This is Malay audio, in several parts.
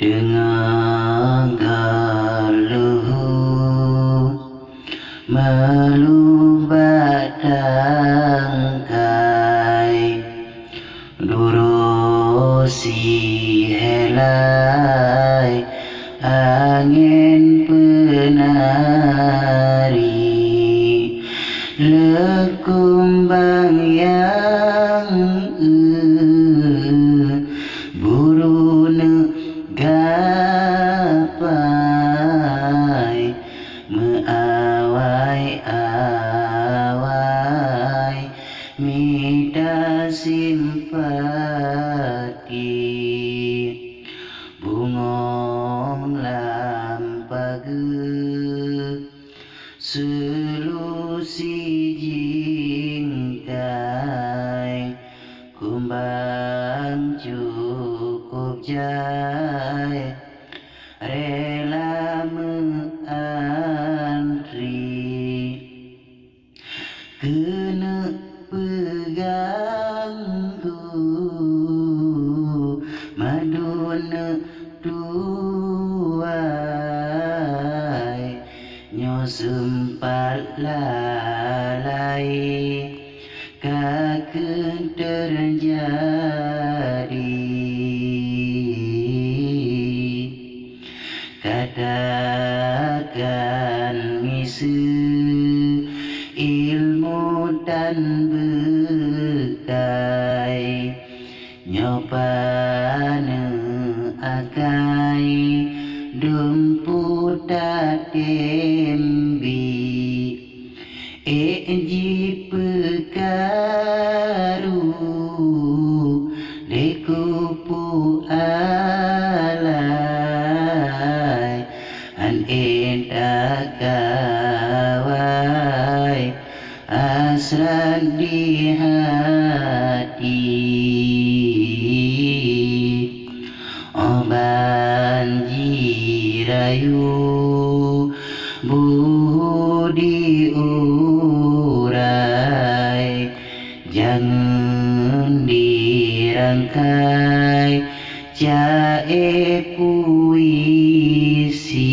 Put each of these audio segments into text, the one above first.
dengan galuh melubat tangkai durusi helai angin penari lekumbang yang buru gapai meawai-awai mida simpati bungong lampage selusi jingkai kumbang cukup jai rela mengantri kena peganggu maduna tuai nyo sempat lalai kaken terjadi katakan misu ilmu dan bekai nyopane akai dumpu tatembi eji pekaru dekupu alai an endakawai asran di hati oban jirayu budi urai jangan dirangkai jae puisi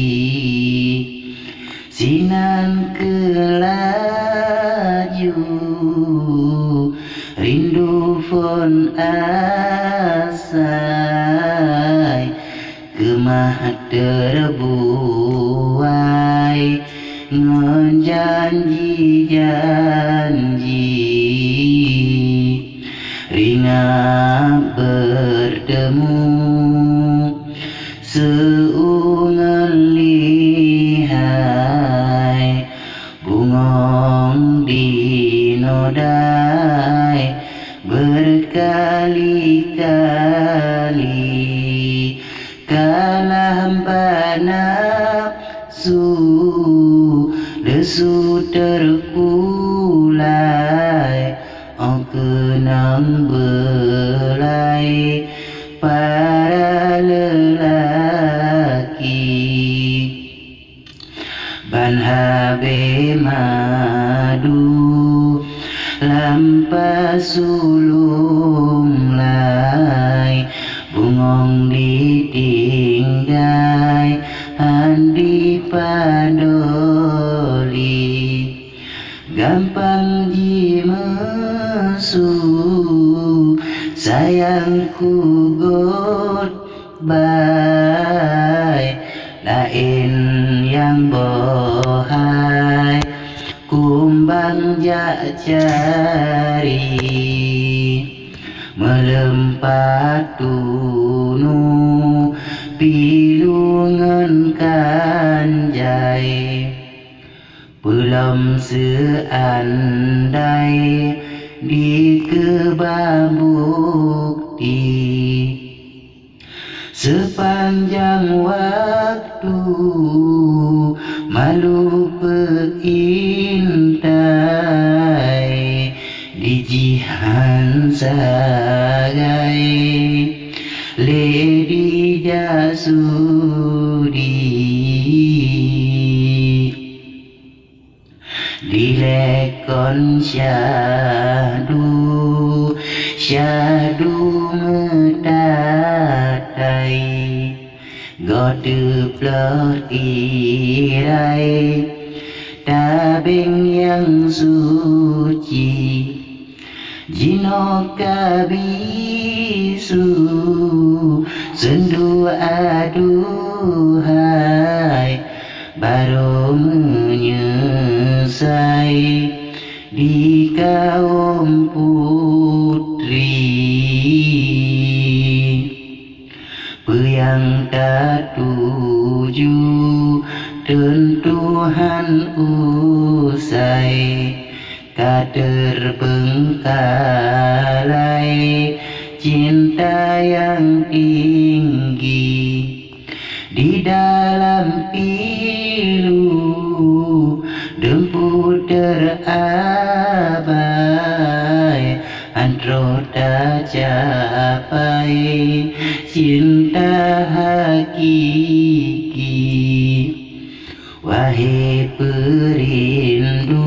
sinan kelaju rindu pun asai kemah terbuai ngon janji-janji ringan bertemu seungan lihai bungong dinodai berkali-kali kalah nafsu lesu terkulai kenang belai para lelaki ban habe madu lampas sulung lai bungong ditinggai andi padoli gampang jimesu sayangku goodbye lain yang bohai kumbang jak cari melempat tunu pilungan kanjai belum seandai di kebabukti sepanjang waktu malu peintai di jihan sagai lady jasudi dilekon syahdu metatai Godu plot irai tabeng yang suci Jinoka bisu sendu aduhai baru menyesai di kaum putri Yang tak tuju tentuhan usai Katerbengkalai cinta yang tinggi Di dalam pilu dempu terabai Antro tak capai cinta hakiki Wahai perindu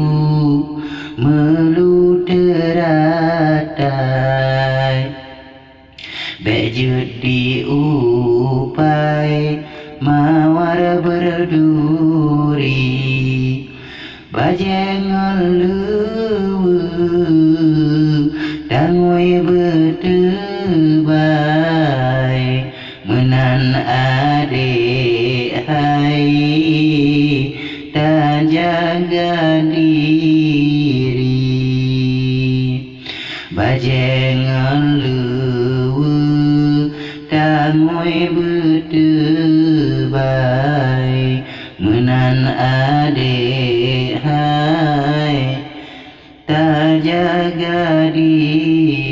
melu teratai Bejut diupai mawar berduri Bajengan lewe Tangoi bertebai Menan adik hai Tak jaga diri Bajengan lewe Tangoi bertebai Menan adik hai Tak jaga diri